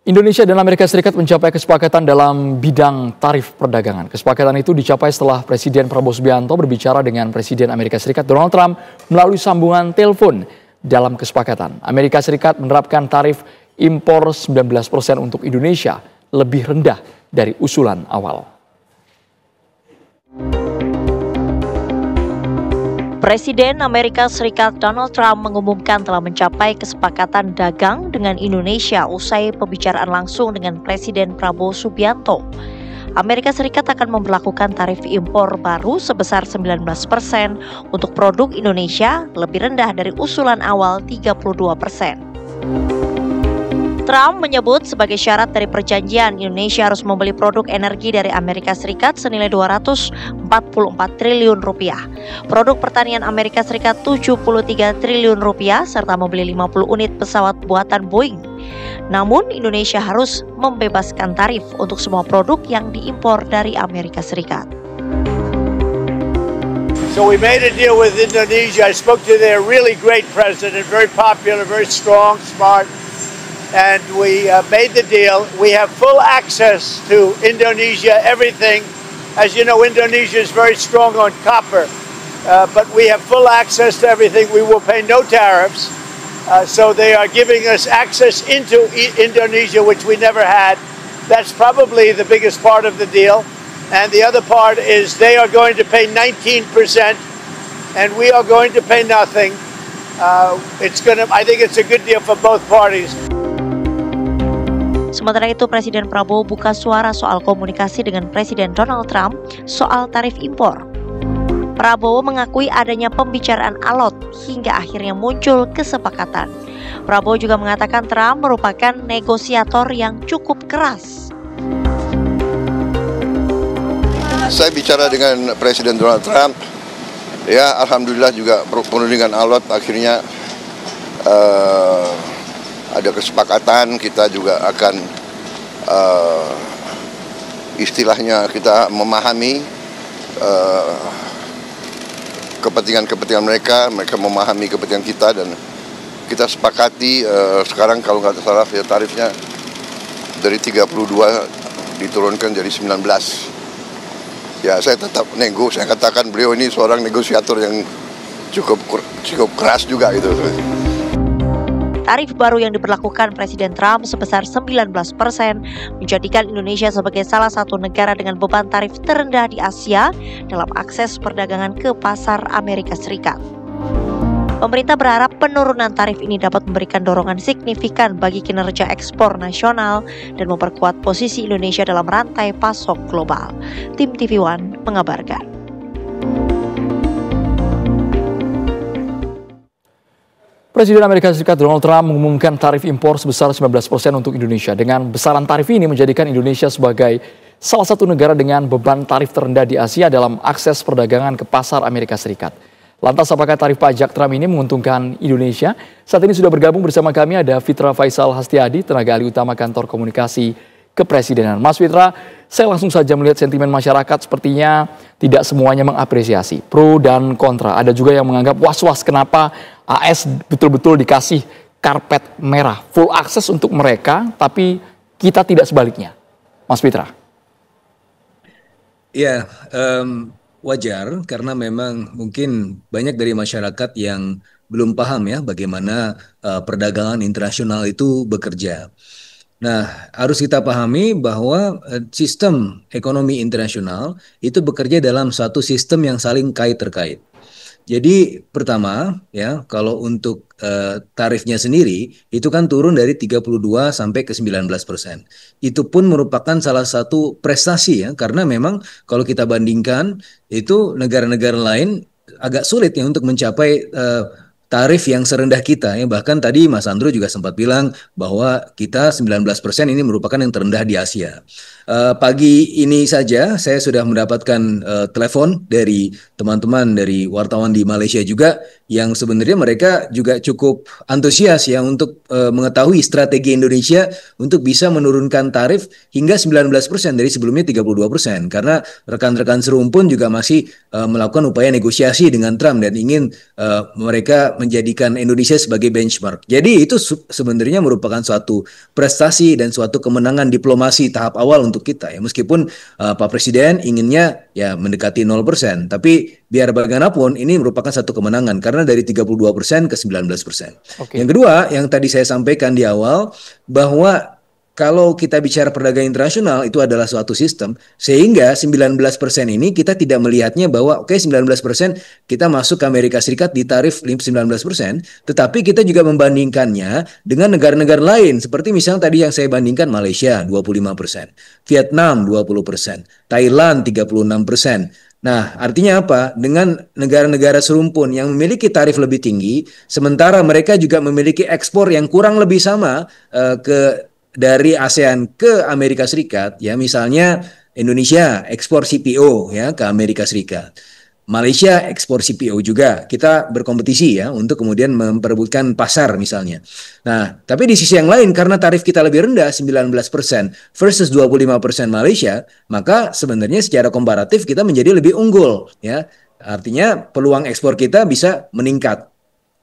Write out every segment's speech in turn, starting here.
Indonesia dan Amerika Serikat mencapai kesepakatan dalam bidang tarif perdagangan. Kesepakatan itu dicapai setelah Presiden Prabowo Subianto berbicara dengan Presiden Amerika Serikat Donald Trump melalui sambungan telepon. Dalam kesepakatan, Amerika Serikat menerapkan tarif impor 19% untuk Indonesia, lebih rendah dari usulan awal. Presiden Amerika Serikat Donald Trump mengumumkan telah mencapai kesepakatan dagang dengan Indonesia usai pembicaraan langsung dengan Presiden Prabowo Subianto. Amerika Serikat akan memberlakukan tarif impor baru sebesar 19% untuk produk Indonesia, lebih rendah dari usulan awal 32%. Trump menyebut sebagai syarat dari perjanjian, Indonesia harus membeli produk energi dari Amerika Serikat senilai 244 triliun rupiah, produk pertanian Amerika Serikat 73 triliun rupiah, serta membeli 50 unit pesawat buatan Boeing. Namun Indonesia harus membebaskan tarif untuk semua produk yang diimpor dari Amerika Serikat. So we made a deal with Indonesia. I spoke to their really great president, very popular, very strong, smart. And we made the deal. We have full access to Indonesia, everything. As you know, Indonesia is very strong on copper, but we have full access to everything. We will pay no tariffs. So they are giving us access into Indonesia, which we never had. That's probably the biggest part of the deal. And the other part is they are going to pay 19%, and we are going to pay nothing. I think it's a good deal for both parties. Sementara itu, Presiden Prabowo buka suara soal komunikasi dengan Presiden Donald Trump soal tarif impor. Prabowo mengakui adanya pembicaraan alot hingga akhirnya muncul kesepakatan. Prabowo juga mengatakan Trump merupakan negosiator yang cukup keras. Saya bicara dengan Presiden Donald Trump, ya alhamdulillah juga penuh dengan alot, akhirnya ada kesepakatan. Kita juga akan istilahnya kita memahami kepentingan mereka memahami kepentingan kita, dan kita sepakati sekarang kalau nggak salah ya tarifnya dari 32 diturunkan jadi 19. Ya saya tetap nego, saya katakan beliau ini seorang negosiator yang cukup keras juga gitu. Tarif baru yang diberlakukan Presiden Trump sebesar 19% menjadikan Indonesia sebagai salah satu negara dengan beban tarif terendah di Asia dalam akses perdagangan ke pasar Amerika Serikat. Pemerintah berharap penurunan tarif ini dapat memberikan dorongan signifikan bagi kinerja ekspor nasional dan memperkuat posisi Indonesia dalam rantai pasok global. Tim TV One mengabarkan. Presiden Amerika Serikat Donald Trump mengumumkan tarif impor sebesar 19% untuk Indonesia. Dengan besaran tarif ini menjadikan Indonesia sebagai salah satu negara dengan beban tarif terendah di Asia dalam akses perdagangan ke pasar Amerika Serikat. Lantas apakah tarif pajak Trump ini menguntungkan Indonesia? Saat ini sudah bergabung bersama kami ada Fitra Faisal Hastiadi, tenaga ahli utama kantor komunikasi kepresidenan. Mas Fitra, saya langsung saja melihat sentimen masyarakat sepertinya tidak semuanya mengapresiasi. Pro dan kontra. Ada juga yang menganggap was-was kenapa AS betul-betul dikasih karpet merah. Full akses untuk mereka, tapi kita tidak sebaliknya. Mas Fitra. Ya, wajar karena memang mungkin banyak dari masyarakat yang belum paham ya bagaimana perdagangan internasional itu bekerja. Nah, harus kita pahami bahwa sistem ekonomi internasional itu bekerja dalam satu sistem yang saling kait-terkait. Jadi pertama ya, kalau untuk tarifnya sendiri itu kan turun dari 32 sampai ke 19%. Itu pun merupakan salah satu prestasi ya, karena memang kalau kita bandingkan itu negara-negara lain agak sulit ya untuk mencapai tarif yang serendah kita ya. Bahkan tadi Mas Andro juga sempat bilang bahwa kita 19% ini merupakan yang terendah di Asia. Pagi ini saja saya sudah mendapatkan telepon dari teman-teman dari wartawan di Malaysia juga yang sebenarnya mereka juga cukup antusias ya untuk mengetahui strategi Indonesia untuk bisa menurunkan tarif hingga 19% dari sebelumnya 32%. Karena rekan-rekan serumpun juga masih melakukan upaya negosiasi dengan Trump dan ingin mereka menjadikan Indonesia sebagai benchmark. Jadi itu sebenarnya merupakan suatu prestasi dan suatu kemenangan diplomasi tahap awal untuk kita ya. Meskipun Pak Presiden inginnya ya mendekati 0%, tapi biar bagaimanapun ini merupakan satu kemenangan karena dari 32% ke 19%. Yang kedua, yang tadi saya sampaikan di awal bahwa kalau kita bicara perdagangan internasional itu adalah suatu sistem sehingga 19% ini kita tidak melihatnya bahwa 19% kita masuk ke Amerika Serikat di tarif 19%, tetapi kita juga membandingkannya dengan negara-negara lain seperti misalnya tadi yang saya bandingkan Malaysia 25%, Vietnam 20%, Thailand 36%. Nah, artinya apa? Dengan negara-negara serumpun yang memiliki tarif lebih tinggi, sementara mereka juga memiliki ekspor yang kurang lebih sama dari ASEAN ke Amerika Serikat, ya misalnya Indonesia ekspor CPO ya ke Amerika Serikat. Malaysia ekspor CPO juga, kita berkompetisi ya untuk kemudian memperebutkan pasar misalnya. Nah, tapi di sisi yang lain karena tarif kita lebih rendah 19% versus 25% Malaysia, maka sebenarnya secara komparatif kita menjadi lebih unggul ya. Artinya peluang ekspor kita bisa meningkat.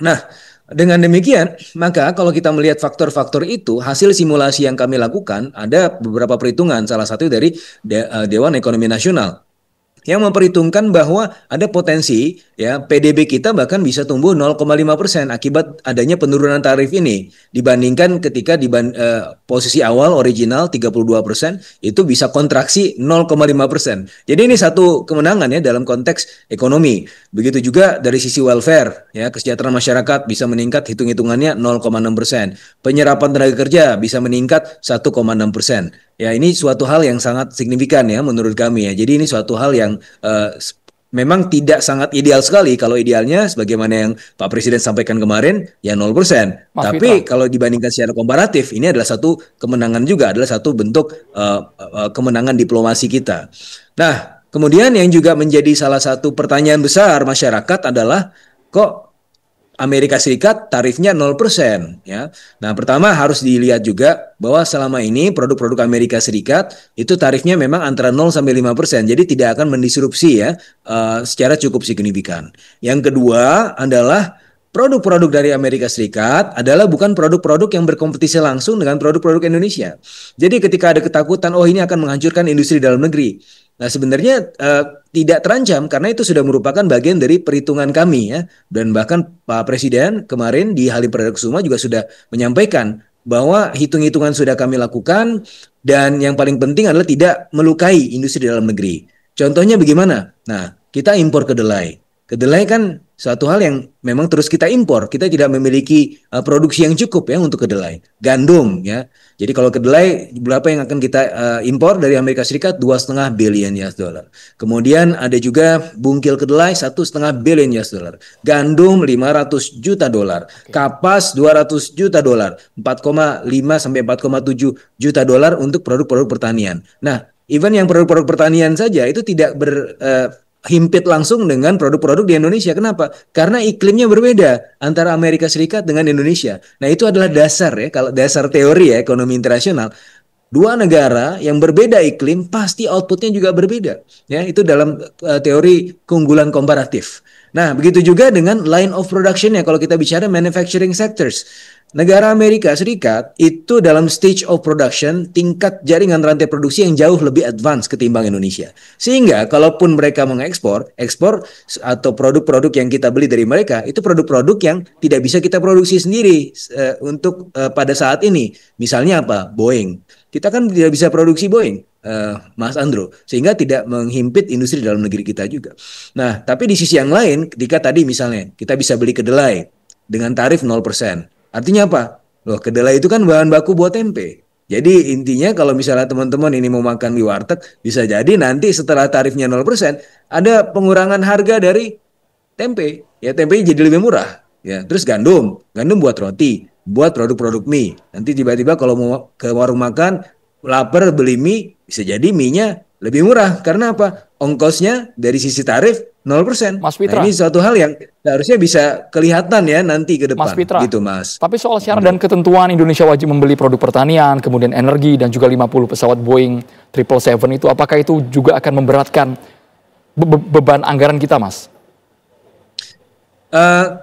Nah, dengan demikian, maka kalau kita melihat faktor-faktor itu, hasil simulasi yang kami lakukan ada beberapa perhitungan, salah satu dari Dewan Ekonomi Nasional yang memperhitungkan bahwa ada potensi ya PDB kita bahkan bisa tumbuh 0,5% akibat adanya penurunan tarif ini dibandingkan ketika posisi awal original 32% itu bisa kontraksi 0,5%. Jadi ini satu kemenangan ya dalam konteks ekonomi. Begitu juga dari sisi welfare ya kesejahteraan masyarakat bisa meningkat hitung-hitungannya 0,6%. Penyerapan tenaga kerja bisa meningkat 1,6%. Ya ini suatu hal yang sangat signifikan ya menurut kami ya. Jadi ini suatu hal yang memang tidak sangat ideal sekali. Kalau idealnya sebagaimana yang Pak Presiden sampaikan kemarin ya 0%. Tapi kalau dibandingkan secara komparatif ini adalah satu kemenangan juga, adalah satu bentuk kemenangan diplomasi kita. Nah, kemudian yang juga menjadi salah satu pertanyaan besar masyarakat adalah kok Amerika Serikat tarifnya 0% ya. Nah, pertama harus dilihat juga bahwa selama ini produk-produk Amerika Serikat itu tarifnya memang antara 0 sampai 5%. Jadi tidak akan mendisrupsi ya secara cukup signifikan. Yang kedua adalah produk-produk dari Amerika Serikat adalah bukan produk-produk yang berkompetisi langsung dengan produk-produk Indonesia. Jadi ketika ada ketakutan oh ini akan menghancurkan industri dalam negeri. Nah, sebenarnya tidak terancam karena itu sudah merupakan bagian dari perhitungan kami ya. Dan bahkan Pak Presiden kemarin di Halim Perdana Kusuma juga sudah menyampaikan bahwa hitung-hitungan sudah kami lakukan dan yang paling penting adalah tidak melukai industri dalam negeri. Contohnya bagaimana? Nah, kita impor kedelai. Kedelai kan suatu hal yang memang terus kita impor. Kita tidak memiliki produksi yang cukup ya untuk kedelai. Gandum ya. Jadi kalau kedelai berapa yang akan kita impor dari Amerika Serikat 2,5 billion US dollar. Kemudian ada juga bungkil kedelai 1,5 billion US dollar. Gandum 500 juta dolar. Kapas 200 juta dolar. 4,5 sampai 4,7 juta dolar untuk produk-produk pertanian. Nah, even yang produk-produk pertanian saja itu tidak himpit langsung dengan produk-produk di Indonesia. Kenapa? Karena iklimnya berbeda antara Amerika Serikat dengan Indonesia. Nah, itu adalah dasar ya, kalau dasar teori ya ekonomi internasional. Dua negara yang berbeda iklim pasti outputnya juga berbeda. Ya, itu dalam teori keunggulan komparatif. Nah, begitu juga dengan line of production ya kalau kita bicara manufacturing sectors. Negara Amerika Serikat itu dalam stage of production tingkat jaringan rantai produksi yang jauh lebih advance ketimbang Indonesia. Sehingga kalaupun mereka ekspor atau produk-produk yang kita beli dari mereka itu produk-produk yang tidak bisa kita produksi sendiri untuk pada saat ini. Misalnya apa? Boeing. Kita kan tidak bisa produksi Boeing, Mas Andro, sehingga tidak menghimpit industri dalam negeri kita juga. Nah, tapi di sisi yang lain, ketika tadi misalnya kita bisa beli kedelai dengan tarif 0%. Artinya apa? Loh, kedelai itu kan bahan baku buat tempe. Jadi intinya kalau misalnya teman-teman ini mau makan di warteg, bisa jadi nanti setelah tarifnya 0%, ada pengurangan harga dari tempe. Ya, tempe jadi lebih murah. Ya, terus gandum buat roti, buat produk-produk mie. Nanti tiba-tiba kalau mau ke warung makan, lapar beli mie, bisa jadi mie-nya lebih murah. Karena apa? Ongkosnya dari sisi tarif 0%. Mas Nah, Fitra. ini suatu hal yang seharusnya bisa kelihatan ya nanti ke depan. Mas Fitra, gitu, Mas. tapi soal syarat dan ketentuan Indonesia wajib membeli produk pertanian, kemudian energi, dan juga 50 pesawat Boeing 777 itu, apakah itu juga akan memberatkan beban anggaran kita, Mas?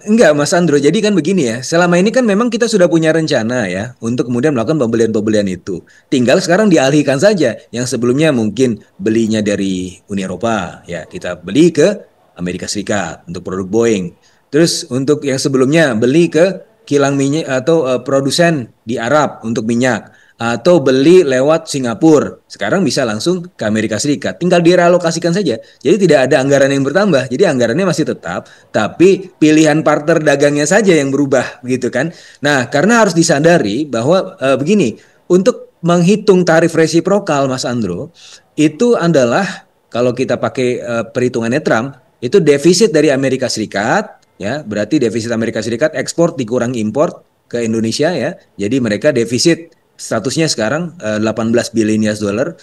Enggak, Mas Andro. Jadi kan begini ya, selama ini kan memang kita sudah punya rencana ya untuk kemudian melakukan pembelian-pembelian itu. Tinggal sekarang dialihkan saja. Yang sebelumnya mungkin belinya dari Uni Eropa, ya kita beli ke Amerika Serikat untuk produk Boeing. Terus untuk yang sebelumnya beli ke kilang minyak atau produsen di Arab untuk minyak. Atau beli lewat Singapura. Sekarang bisa langsung ke Amerika Serikat. Tinggal direalokasikan saja. Jadi tidak ada anggaran yang bertambah. Jadi anggarannya masih tetap, tapi pilihan partner dagangnya saja yang berubah, gitu kan. Nah, karena harus disadari bahwa begini, untuk menghitung tarif resiprokal, Mas Andro, itu adalah kalau kita pakai perhitungannya Trump, itu defisit dari Amerika Serikat, ya, berarti defisit Amerika Serikat ekspor dikurang impor ke Indonesia, ya. Jadi mereka defisit statusnya sekarang 18 billion US dollar.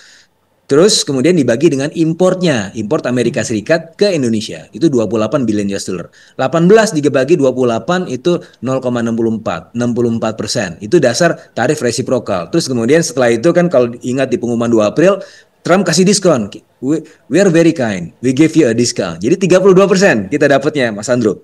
Terus kemudian dibagi dengan importnya, import Amerika Serikat ke Indonesia. Itu 28 billion US dollar. 18 dibagi 28 itu 0,64%. Itu dasar tarif resiprokal. Terus kemudian setelah itu kan kalau ingat di pengumuman 2 April, Trump kasih diskon. We are very kind. We give you a discount. Jadi 32% kita dapatnya, Mas Andro.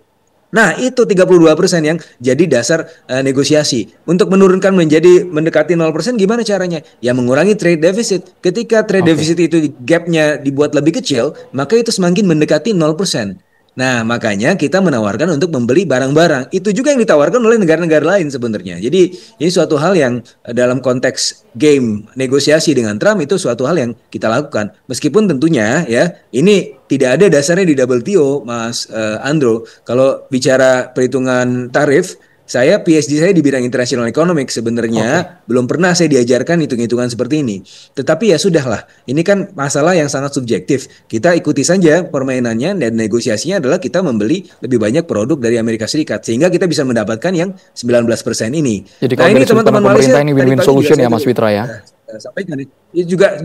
Nah, itu 32% yang jadi dasar negosiasi. Untuk menurunkan menjadi mendekati 0% gimana caranya? Ya mengurangi trade deficit. Ketika trade deficit itu gapnya dibuat lebih kecil, maka itu semakin mendekati 0%. Nah, makanya kita menawarkan untuk membeli barang-barang. Itu juga yang ditawarkan oleh negara-negara lain sebenarnya. Jadi, ini suatu hal yang dalam konteks game negosiasi dengan Trump itu suatu hal yang kita lakukan. Meskipun tentunya ya, ini tidak ada dasarnya di WTO, Mas Andro. Kalau bicara perhitungan tarif, saya PhD saya di bidang international economics sebenarnya belum pernah saya diajarkan hitung-hitungan seperti ini. Tetapi ya sudahlah, ini kan masalah yang sangat subjektif. Kita ikuti saja permainannya dan negosiasinya adalah kita membeli lebih banyak produk dari Amerika Serikat sehingga kita bisa mendapatkan yang 19% ini. Jadi kalau ini teman-teman Malaysia ini win-win solution ya, Mas Fitra ya. Sampaikan juga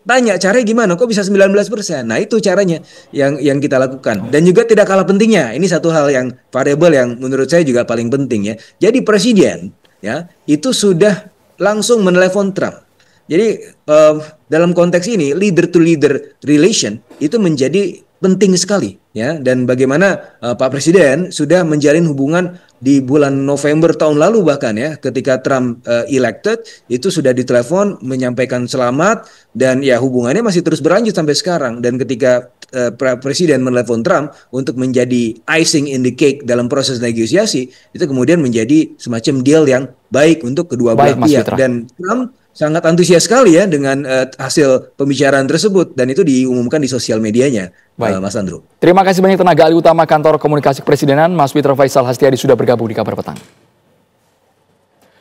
tanya caranya gimana kok bisa 19%. Nah, itu caranya yang kita lakukan. Dan juga tidak kalah pentingnya, ini satu hal yang variabel yang menurut saya juga paling penting ya. Jadi presiden ya itu sudah langsung menelepon Trump. Jadi dalam konteks ini leader to leader relation itu menjadi penting sekali ya, dan bagaimana Pak Presiden sudah menjalin hubungan di bulan November tahun lalu bahkan ya, ketika Trump elected itu sudah ditelepon menyampaikan selamat dan ya hubungannya masih terus berlanjut sampai sekarang. Dan ketika Presiden menelepon Trump untuk menjadi icing in the cake dalam proses negosiasi, itu kemudian menjadi semacam deal yang baik untuk kedua belah pihak. Dan Trump sangat antusias sekali ya dengan hasil pembicaraan tersebut dan itu diumumkan di sosial medianya, Mas Andro. Terima kasih banyak tenaga ahli utama Kantor Komunikasi Kepresidenan, Mas Fitra Faisal Hastiadi sudah bergabung di Kabar Petang.